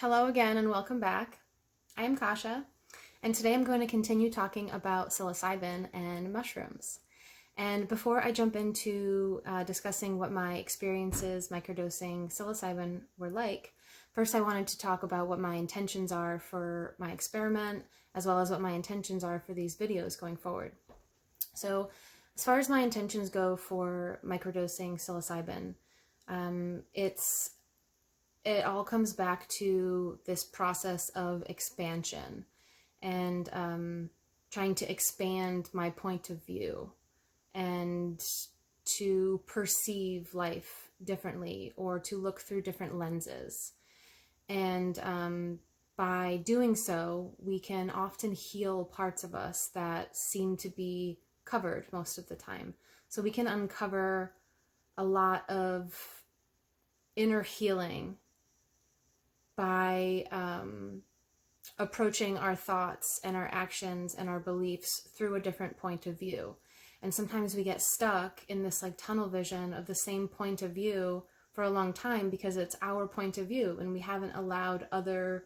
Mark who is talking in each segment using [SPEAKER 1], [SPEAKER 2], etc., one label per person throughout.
[SPEAKER 1] Hello again and welcome back. I am Kasia, and today I'm going to continue talking about psilocybin and mushrooms. And before I jump into discussing what my experiences microdosing psilocybin were like, first I wanted to talk about what my intentions are for my experiment, as well as what my intentions are for these videos going forward. So as far as my intentions go for microdosing psilocybin, it all comes back to this process of expansion and trying to expand my point of view and to perceive life differently or to look through different lenses. And by doing so, we can often heal parts of us that seem to be covered most of the time. So we can uncover a lot of inner healing by approaching our thoughts and our actions and our beliefs through a different point of view. And sometimes we get stuck in this like tunnel vision of the same point of view for a long time because it's our point of view and we haven't allowed other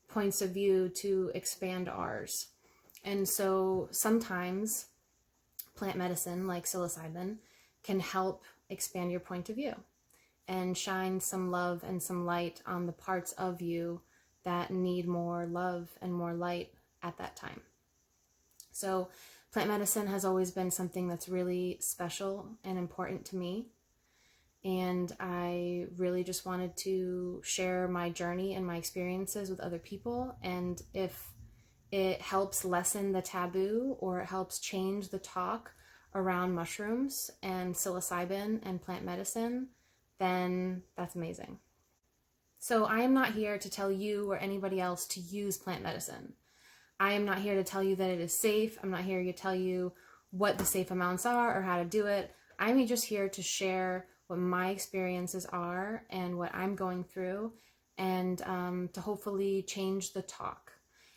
[SPEAKER 1] points of view to expand ours. And so sometimes plant medicine like psilocybin can help expand your point of view and shine some love and some light on the parts of you that need more love and more light at that time. So plant medicine has always been something that's really special and important to me. And I really just wanted to share my journey and my experiences with other people. And if it helps lessen the taboo or it helps change the talk around mushrooms and psilocybin and plant medicine, then that's amazing. So I am not here to tell you or anybody else to use plant medicine. I am not here to tell you that it is safe. I'm not here to tell you what the safe amounts are or how to do it. I'm just here to share what my experiences are and what I'm going through and to hopefully change the talk.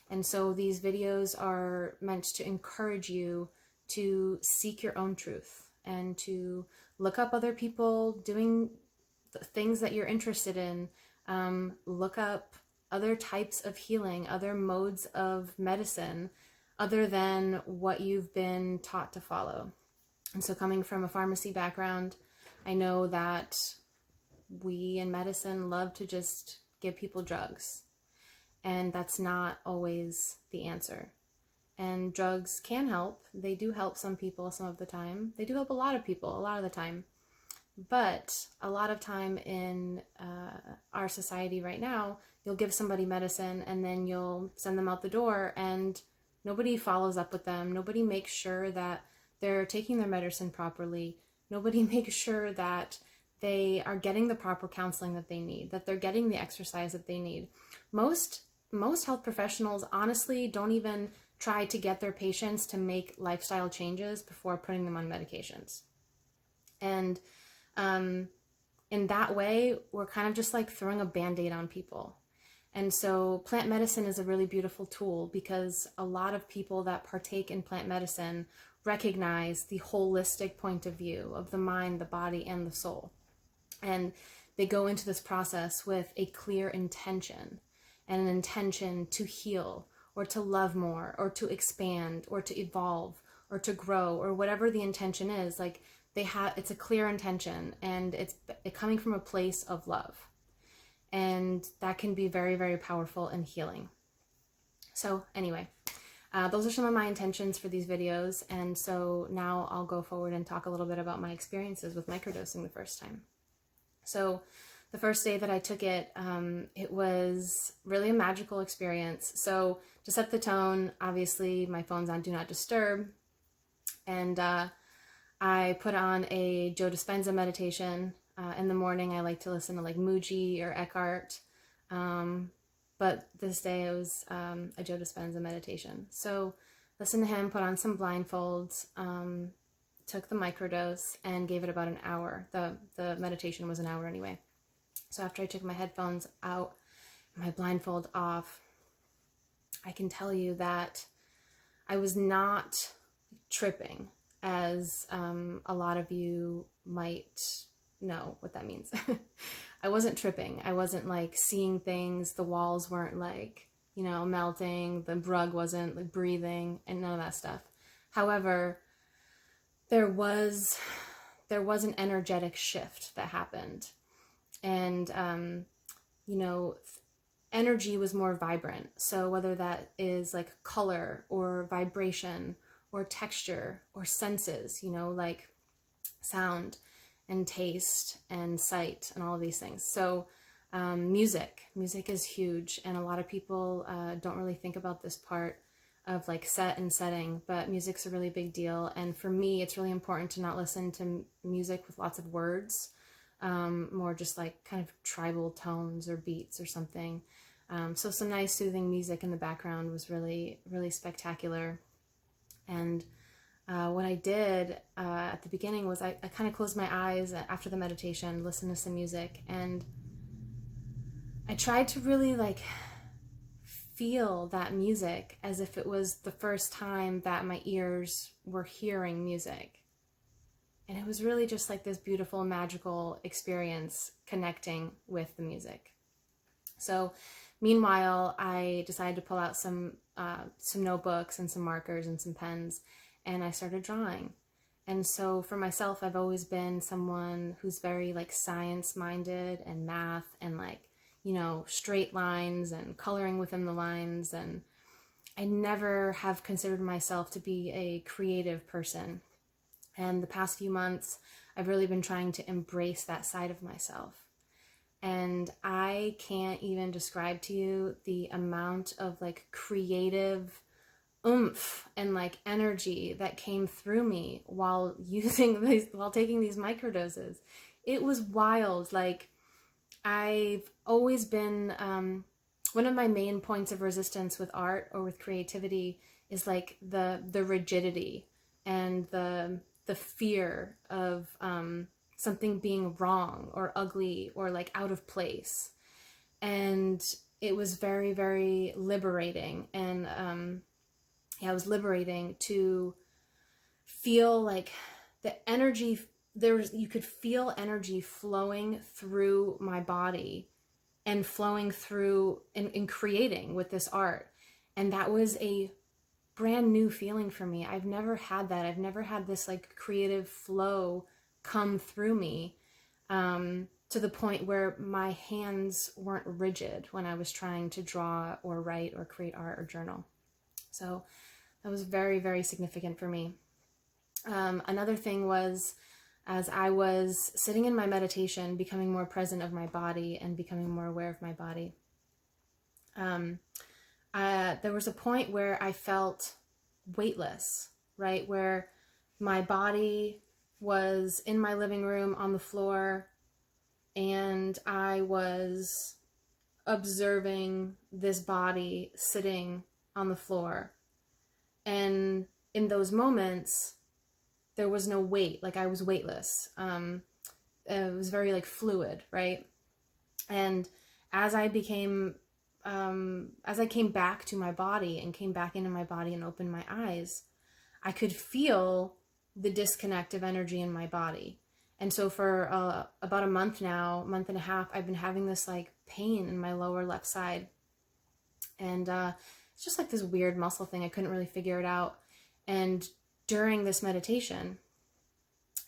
[SPEAKER 1] And so these videos are meant to encourage you to seek your own truth and to look up other people doing things that you're interested in. Look up other types of healing, other modes of medicine, other than what you've been taught to follow. And so coming from a pharmacy background, I know that we in medicine love to just give people drugs. And that's not always the answer. And drugs can help. They do help some people some of the time. They do help a lot of people a lot of the time. But a lot of time in our society right now, you'll give somebody medicine and then you'll send them out the door and nobody follows up with them. Nobody makes sure that they're taking their medicine properly. Nobody makes sure that they are getting the proper counseling that they need, that they're getting the exercise that they need. Most health professionals honestly don't even try to get their patients to make lifestyle changes before putting them on medications. And in that way, we're kind of just like throwing a Band-Aid on people. And so plant medicine is a really beautiful tool because a lot of people that partake in plant medicine recognize the holistic point of view of the mind, the body, and the soul. And they go into this process with a clear intention and an intention to heal or to love more or to expand or to evolve or to grow or whatever the intention is. Like it's a clear intention and it's coming from a place of love. And that can be very, very powerful and healing. So anyway, those are some of my intentions for these videos. And so now I'll go forward and talk a little bit about my experiences with microdosing the first time. So the first day that I took it, it was really a magical experience. So to set the tone, obviously my phone's on Do Not Disturb. And I put on a Joe Dispenza meditation. In the morning, I like to listen to like Muji or Eckhart. But this day it was a Joe Dispenza meditation. So listened to him, put on some blindfolds, took the microdose and gave it about an hour. The meditation was an hour anyway. So after I took my headphones out, my blindfold off, I can tell you that I was not tripping as a lot of you might know what that means. I wasn't tripping. I wasn't like seeing things. The walls weren't like, melting. The rug wasn't like breathing, and none of that stuff. However, there was an energetic shift that happened. And, energy was more vibrant. So whether that is like color or vibration or texture or senses, like sound and taste and sight and all of these things. So music is huge. And a lot of people don't really think about this part of like set and setting, but music's a really big deal. And for me, it's really important to not listen to music with lots of words, more just like kind of tribal tones or beats or something. So some nice soothing music in the background was really, really spectacular. And what I did at the beginning was I kind of closed my eyes after the meditation, listened to some music, and I tried to really like feel that music as if it was the first time that my ears were hearing music. And it was really just like this beautiful, magical experience connecting with the music. So meanwhile, I decided to pull out some notebooks and some markers and some pens, and I started drawing. And so for myself, I've always been someone who's very like science-minded and math and like, straight lines and coloring within the lines. And I never have considered myself to be a creative person. And the past few months, I've really been trying to embrace that side of myself. And I can't even describe to you the amount of like creative oomph and like energy that came through me while taking these microdoses. It was wild. Like, I've always been, one of my main points of resistance with art or with creativity is like the rigidity and the fear of something being wrong or ugly or like out of place. And it was very, very liberating. And it was liberating to feel like the energy, you could feel energy flowing through my body and flowing through and creating with this art. And that was a brand new feeling for me. I've never had that. I've never had this like creative flow come through me to the point where my hands weren't rigid when I was trying to draw or write or create art or journal. So that was very, very significant for me. Another thing was, as I was sitting in my meditation, becoming more present of my body and becoming more aware of my body, there was a point where I felt weightless, right? Where my body was in my living room on the floor, and I was observing this body sitting on the floor. And in those moments, there was no weight. Like, I was weightless. It was very like fluid, right? And as I came back to my body and came back into my body and opened my eyes, I could feel the disconnect of energy in my body. And so for about a month now, month and a half, I've been having this like pain in my lower left side. And it's just like this weird muscle thing. I couldn't really figure it out. And during this meditation,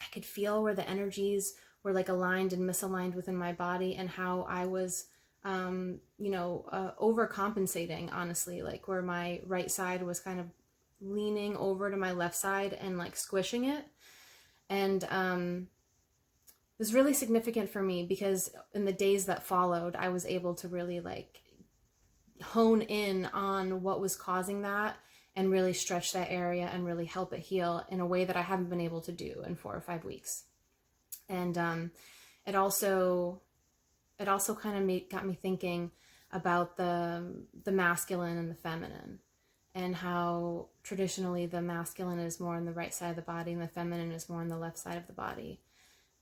[SPEAKER 1] I could feel where the energies were like aligned and misaligned within my body, and how I was, overcompensating, honestly, like where my right side was kind of leaning over to my left side and like squishing it. And it was really significant for me because in the days that followed, I was able to really like hone in on what was causing that and really stretch that area and really help it heal in a way that I haven't been able to do in 4 or 5 weeks. And it also kind of got me thinking about the masculine and the feminine, and how traditionally the masculine is more on the right side of the body and the feminine is more on the left side of the body,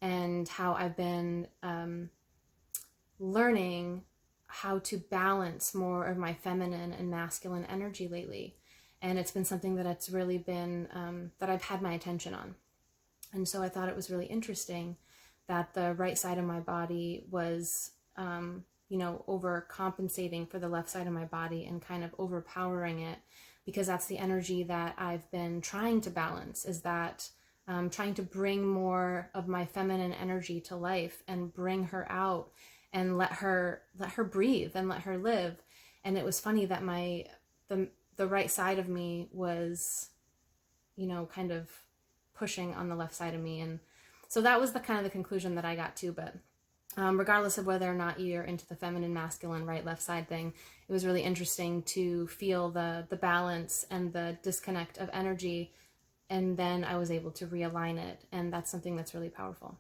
[SPEAKER 1] and how I've been learning how to balance more of my feminine and masculine energy lately. And it's been something that it's really been, that I've had my attention on. And so I thought it was really interesting that the right side of my body was, you know, overcompensating for the left side of my body and kind of overpowering it, because that's the energy that I've been trying to balance, is that trying to bring more of my feminine energy to life and bring her out and let her breathe and let her live. And it was funny that the right side of me was, you know, kind of pushing on the left side of me. And so that was the kind of the conclusion that I got to. But regardless of whether or not you're into the feminine, masculine, right, left side thing, it was really interesting to feel the balance and the disconnect of energy. And then I was able to realign it. And that's something that's really powerful.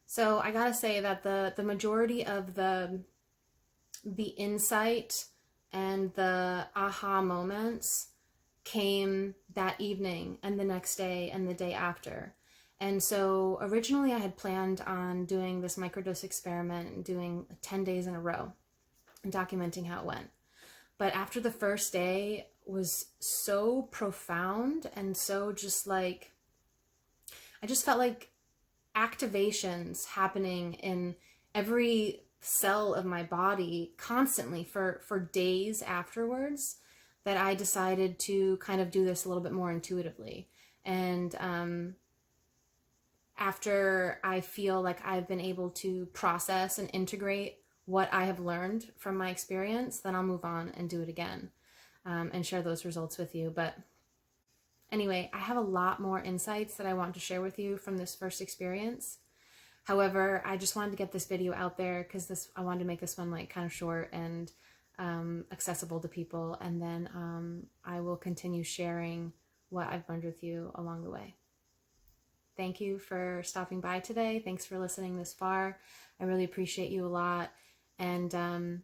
[SPEAKER 1] So I gotta say that the majority of the insight and the aha moments came that evening and the next day and the day after. And so originally I had planned on doing this microdose experiment and doing 10 days in a row and documenting how it went. But after the first day was so profound and so just like, I just felt like activations happening in every cell of my body constantly for days afterwards, that I decided to kind of do this a little bit more intuitively. And after I feel like I've been able to process and integrate what I have learned from my experience, then I'll move on and do it again and share those results with you. But anyway, I have a lot more insights that I want to share with you from this first experience. However, I just wanted to get this video out there because I wanted to make this one like kind of short and accessible to people. And then I will continue sharing what I've learned with you along the way. Thank you for stopping by today. Thanks for listening this far. I really appreciate you a lot. And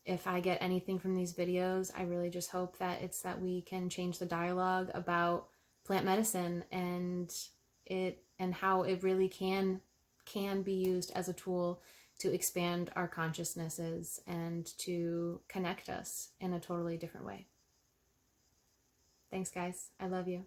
[SPEAKER 1] if I get anything from these videos, I really just hope that it's that we can change the dialogue about plant medicine and how it really can be used as a tool to expand our consciousnesses and to connect us in a totally different way. Thanks, guys. I love you.